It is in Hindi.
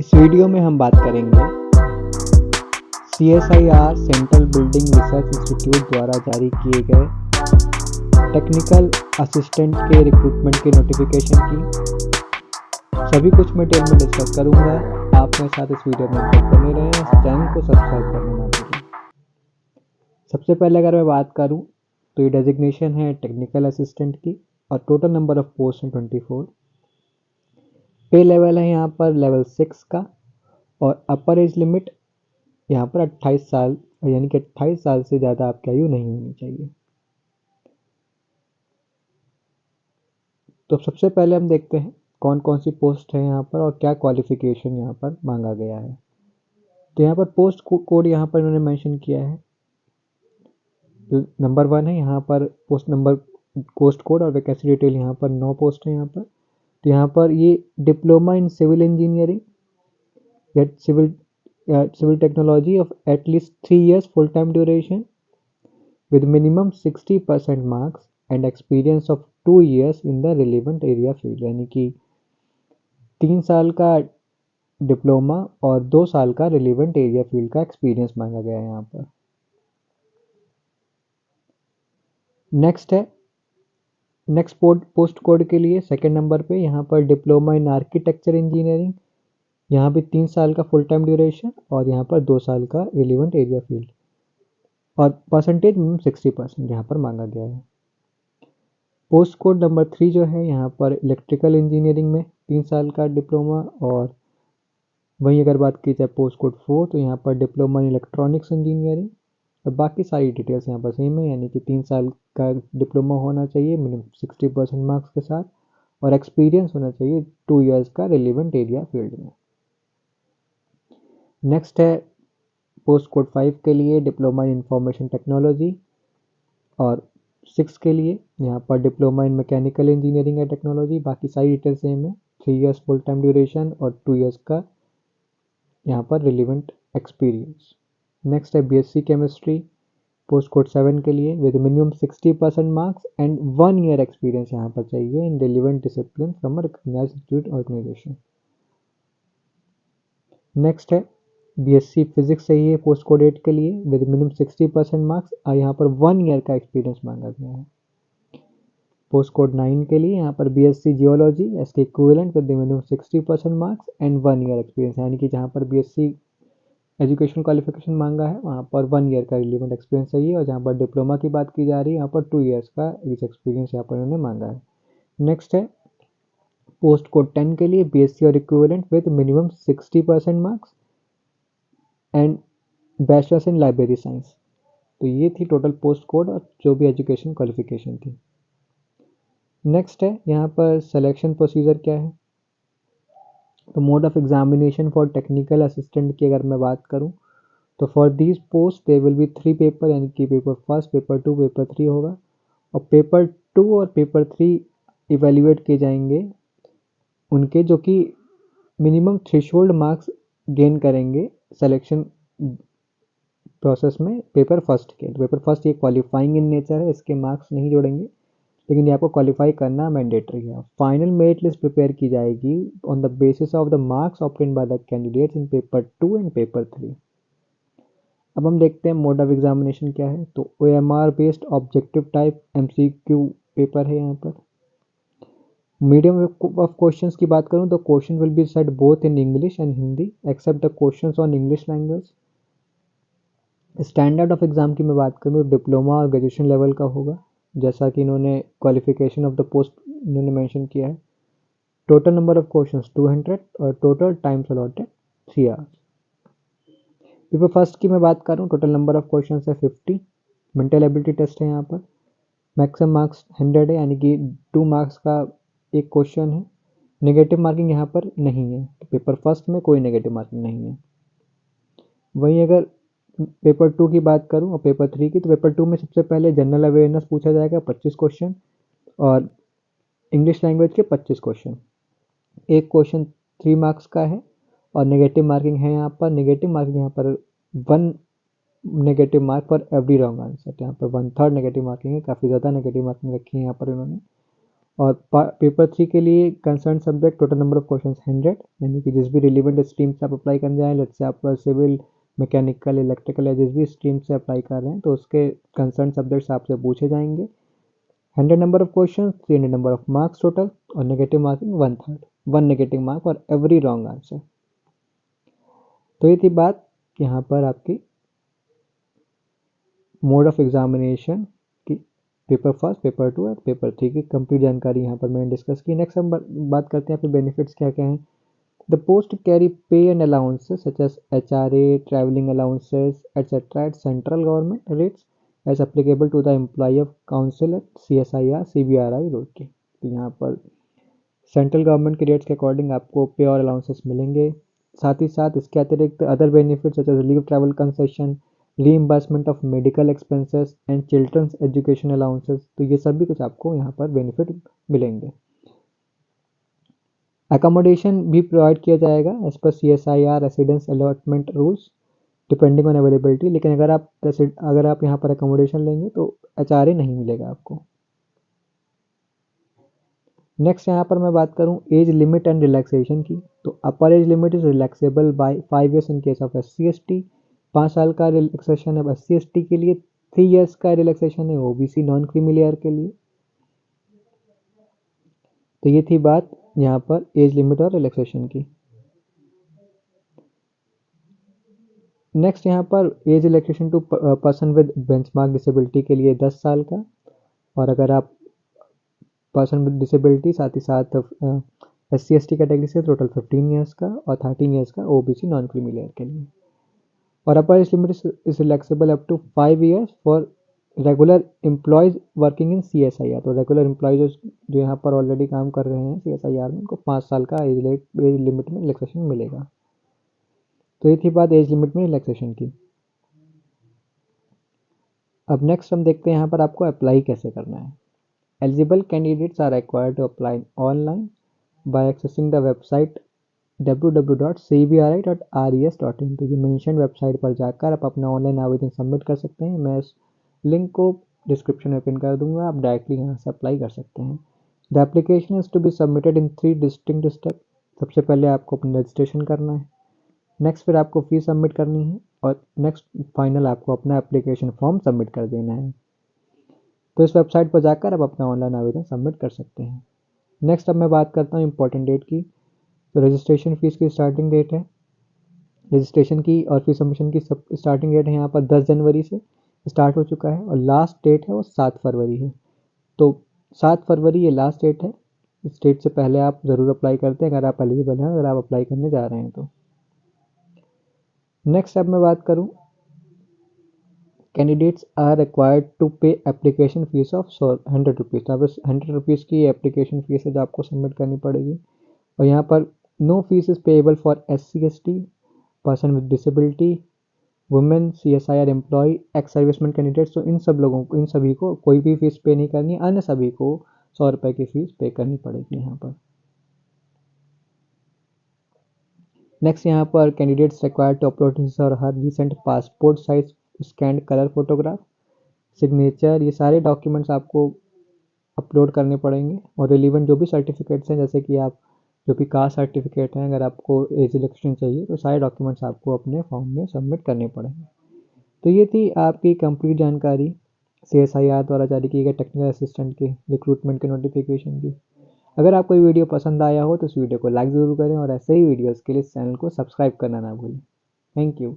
इस वीडियो में हम बात करेंगे CSIR central building research institute द्वारा जारी किए गए टेक्निकल असिस्टेंट के रिक्रूटमेंट के नोटिफिकेशन की सभी कुछ मैं डिटेल में डिस्कस करूंगा। आप मेरे साथ इस वीडियो में बने रहें, इस चैनल को सब्सक्राइब करना ना भूलें। सबसे पहले अगर मैं बात करूं तो ये डेजिग्नेशन है टेक्निकल असिस्टेंट की और टोटल नंबर ऑफ पोस्ट हैं 24। पे लेवल है यहाँ पर लेवल 6 का और अपर एज लिमिट यहाँ पर 28 साल यानी कि 28 साल से ज़्यादा आपकी आयु नहीं होनी चाहिए। तो सबसे पहले हम देखते हैं कौन कौन सी पोस्ट है यहाँ पर और क्या क्वालिफिकेशन यहाँ पर मांगा गया है। तो यहाँ पर पोस्ट कोड यहाँ पर इन्होंने मेंशन किया है। जो नंबर 1 है यहाँ पर पोस्ट कोड और वैकेंसी डिटेल यहाँ पर 9 पोस्ट है यहाँ पर। तो यहाँ पर ये डिप्लोमा इन सिविल इंजीनियरिंग या civil technology of at least 3 years full time duration with minimum 60% marks and experience of 2 years in the relevant area field, यानी कि 3 साल का डिप्लोमा और 2 साल का रिलेवेंट एरिया फील्ड का एक्सपीरियंस मांगा गया है यहाँ पर। नेक्स्ट पोस्ट कोड के लिए सेकंड नंबर पे यहाँ पर डिप्लोमा इन आर्किटेक्चर इंजीनियरिंग, यहाँ भी 3 साल का फुल टाइम ड्यूरेशन और यहाँ पर 2 साल का रिलेवेंट एरिया फील्ड और परसेंटेज मिनिमम 60% यहाँ पर मांगा गया है। पोस्ट कोड नंबर 3 जो है यहाँ पर इलेक्ट्रिकल इंजीनियरिंग में 3 साल का डिप्लोमा और वहीं अगर बात की जाए पोस्ट कोड 4 तो यहाँ पर डिप्लोमा इन इलेक्ट्रॉनिक्स इंजीनियरिंग और बाकी सारी डिटेल्स यहाँ पर सेम है, यानी कि 3 साल का डिप्लोमा होना चाहिए मिनिमम 60% मार्क्स के साथ और एक्सपीरियंस होना चाहिए 2 इयर्स का रिलेवेंट एरिया फील्ड में। नेक्स्ट है पोस्ट कोड 5 के लिए डिप्लोमा इन इंफॉर्मेशन टेक्नोलॉजी और 6 के लिए यहाँ पर diploma in mechanical engineering and technology, बाकी सारी डिटेल सेम है। 3 इयर्स फुल टाइम ड्यूरेशन और 2 इयर्स का यहाँ पर रिलेवेंट एक्सपीरियंस। नेक्स्ट है BSc केमिस्ट्री पोस्ट कोड 7 के लिए with minimum 60% marks and 1 year experience यहाँ पर चाहिए in relevant discipline from a recognised institute organisation. Next है BSc फिजिक्स चाहिए पोस्ट कोड 8 के लिए विद मिनिमम 60% मार्क्स और यहाँ पर 1 ईयर का एक्सपीरियंस मांगा गया है। पोस्ट कोड 9 के लिए यहाँ पर BSc जियोलॉजी इसके equivalent with minimum 60% marks and 1 year experience, यानी कि जहाँ पर BSc एजुकेशन क्वालिफिकेशन मांगा है वहाँ पर 1 ईयर का रिलेवेंट एक्सपीरियंस चाहिए और जहाँ पर डिप्लोमा की बात की जा रही है यहाँ पर 2 ईयर्स का रीच एक्सपीरियंस यहाँ पर उन्होंने मांगा है। नेक्स्ट है पोस्ट कोड 10 के लिए BSc और equivalent with minimum 60% marks and bachelors in library science. तो ये थी टोटल पोस्ट कोड और जो भी एजुकेशन क्वालिफिकेशन थी। नेक्स्ट है यहाँ पर सिलेक्शन प्रोसीजर क्या है। तो mode of examination for technical assistant की अगर मैं बात करूँ तो for these post there will be 3 paper, यानी कि पेपर 1, पेपर 2, पेपर 3 होगा और पेपर 2 और पेपर 3 इवेल्युएट किए जाएंगे उनके जो कि मिनिमम थ्रेशोल्ड मार्क्स गेन करेंगे सिलेक्शन प्रोसेस में पेपर फर्स्ट के। पेपर फर्स्ट ये क्वालिफाइंग इन नेचर है, इसके मार्क्स नहीं जोड़ेंगे लेकिन ये आपको क्वालिफाई करना मैंडेटरी है। फाइनल मेरिट लिस्ट प्रिपेयर की जाएगी on the basis of the marks obtained by the candidates in paper 2 and paper 3। अब हम देखते हैं मोड ऑफ एग्जामिनेशन क्या है। तो OMR based objective type MCQ paper है यहाँ पर। मीडियम ऑफ क्वेश्चंस की बात करूँ तो question will be set both in English and Hindi except the questions on English language. Standard of exam की मैं बात करूँ तो डिप्लोमा और ग्रेजुएशन लेवल का होगा, जैसा कि इन्होंने क्वालिफिकेशन ऑफ द पोस्ट इन्होंने मेंशन किया है। टोटल नंबर ऑफ क्वेश्चंस 200 और total times allotted 3 hours. Paper first की मैं बात करूँ टोटल नंबर ऑफ क्वेश्चंस है 50। मेंटल एबिलिटी टेस्ट है यहाँ पर। मैक्सिमम मार्क्स 100 है, यानी कि 2 मार्क्स का एक क्वेश्चन है। नेगेटिव मार्किंग यहाँ पर नहीं है, तो पेपर फर्स्ट में कोई नेगेटिव मार्किंग नहीं है। वहीं अगर पेपर 2 की बात करूं और पेपर 3 की, तो पेपर 2 में सबसे पहले जनरल अवेयरनेस पूछा जाएगा 25 क्वेश्चन और इंग्लिश लैंग्वेज के 25 क्वेश्चन। एक क्वेश्चन 3 मार्क्स का है और नेगेटिव मार्किंग है यहाँ पर। नेगेटिव मार्किंग यहाँ पर 1 negative mark for every wrong answer, यहाँ पर 1/3 नेगेटिव मार्किंग है। काफ़ी ज़्यादा नेगेटिव मार्किंग रखी है यहाँ पर इन्होंने। और पेपर 3 के लिए concern subject total number of question 100, यानी कि जिस भी रिलेवेंट स्ट्रीम से आप अप्लाई करने जाएँ, लेट्स से आप सिविल, मैकेनिकल, इलेक्ट्रिकल या जिस भी स्ट्रीम से अप्लाई कर रहे हैं तो उसके कंसर्न सब्जेक्ट्स आपसे पूछे जाएंगे। 100 number of question, 300 number of marks total, और नेगेटिव मार्किंग 1/3, 1 नेगेटिव मार्क और एवरी रॉन्ग आंसर। तो ये थी बात यहाँ पर आपकी मोड ऑफ एग्जामिनेशन की, पेपर फर्स्ट, पेपर 2 और पेपर 3 की कंप्लीट जानकारी यहाँ पर मैंने डिस्कस की। नेक्स्ट हम बात करते हैं आपके बेनिफिट्स क्या क्या हैं। The post carry pay and allowances such as HRA, travelling allowances etcetera at central government rates as applicable to the employ of council at CSIR CBRI Roorkee. तो यहाँ पर सेंट्रल गवर्नमेंट के रेट्स के अकॉर्डिंग आपको पे और अलाउंसेस मिलेंगे। साथ ही साथ इसके अतिरिक्त other benefits such as leave travel concession, reimbursement of medical expenses and children's education allowances, तो ये सब भी कुछ आपको यहाँ पर बेनिफिट मिलेंगे। अकोमोडेशन भी प्रोवाइड किया जाएगा as per CSIR residence allotment rules depending on availability, लेकिन अगर आप यहाँ पर अकोमोडेशन लेंगे तो HRA नहीं मिलेगा आपको। नेक्स्ट यहाँ पर मैं बात करूँ एज लिमिट एंड रिलैक्सेशन की, तो upper age limit is relaxable by 5 years in case of SC/ST, 5 साल का रिलैक्सेशन है SC/ST के लिए, 3 years का रिलैक्सेशन है OBC नॉन क्रीमी लेयर के लिए। तो ये थी बात यहाँ पर एज लिमिट और रिलैक्सेशन की। नेक्स्ट यहाँ पर age relaxation to person with benchmark disability के लिए 10 साल का, और अगर आप पर्सन विद डिसेबिलिटी साथ ही साथ SC/ST कैटेगरी से टोटल 15 ईयर्स का, और 13 ईयर्स का OBC नॉन क्रीमी लेयर के लिए। और upper age limit is relaxable up to 5 years for regular employees working in CSIR, तो रेगुलर एम्प्लॉयज जो यहाँ पर ऑलरेडी काम कर रहे हैं CSIR में, उनको 5 साल का एज लिमिट में रिलैक्सेशन मिलेगा। तो ये थी बात एज लिमिट में रिलैक्सेशन की। अब नेक्स्ट हम देखते हैं यहाँ पर आपको अप्लाई कैसे करना है। Eligible candidates are required to apply online by accessing the website www.cbri.res.in, तो ये मेंशन वेबसाइट पर जाकर आप अपना ऑनलाइन आवेदन सबमिट कर सकते हैं। मैं इस लिंक को डिस्क्रिप्शन में पिन कर दूंगा, आप डायरेक्टली यहाँ से अप्लाई कर सकते हैं। The application is to be submitted in 3 distinct step. सबसे पहले आपको अपना रजिस्ट्रेशन करना है, नेक्स्ट फिर आपको फीस सबमिट करनी है, और नेक्स्ट फाइनल आपको अपना एप्लीकेशन फॉर्म सबमिट कर देना है। तो इस वेबसाइट पर जाकर आप अपना ऑनलाइन आवेदन सबमिट कर सकते हैं। नेक्स्ट अब मैं बात करता हूँ इंपॉर्टेंट डेट की। तो रजिस्ट्रेशन फीस की स्टार्टिंग डेट है, रजिस्ट्रेशन की और फीस सबमिशन की सब स्टार्टिंग डेट है यहाँ पर 10 जनवरी से स्टार्ट हो चुका है, और लास्ट डेट है वो 7 फरवरी है। तो 7 फरवरी ये लास्ट डेट है, इस डेट से पहले आप ज़रूर अप्लाई करते हैं अगर आप एलिजिबल हैं, अगर आप अप्लाई करने जा रहे हैं तो। नेक्स्ट अब मैं बात करूँ, कैंडिडेट्स आर रिक्वायर्ड टू पे एप्लीकेशन फीस ऑफ 100 रुपीज़। तो बस 100 रुपीज़ की एप्लीकेशन फीस है जो आपको सबमिट करनी पड़ेगी। और यहाँ पर no fee is payable for SC/ST, person with disability, women, CSIR employ, ex serviceman candidates. तो इन सभी को कोई भी फीस पे नहीं करनी, अन्य सभी को 100 रुपये की फीस पे करनी पड़ेगी यहाँ पर। नेक्स्ट यहाँ पर candidates required to upload his और her recent passport size scanned colour photograph, signature, ये सारे डॉक्यूमेंट्स आपको अपलोड करने पड़ेंगे। और रिलीवेंट जो भी सर्टिफिकेट्स हैं, जैसे कि आप जो भी कास्ट सर्टिफिकेट हैं, अगर आपको एज इलेक्शन चाहिए तो सारे डॉक्यूमेंट्स आपको अपने फॉर्म में सबमिट करने पड़ेंगे। तो ये थी आपकी कंप्लीट जानकारी CSIR द्वारा जारी किए गए टेक्निकल असिस्टेंट के रिक्रूटमेंट के नोटिफिकेशन की। अगर आपको ये वीडियो पसंद आया हो तो इस वीडियो को लाइक ज़रूर करें, और ऐसे ही वीडियोज़ के लिए इस चैनल को सब्सक्राइब करना ना भूलें। Thank you.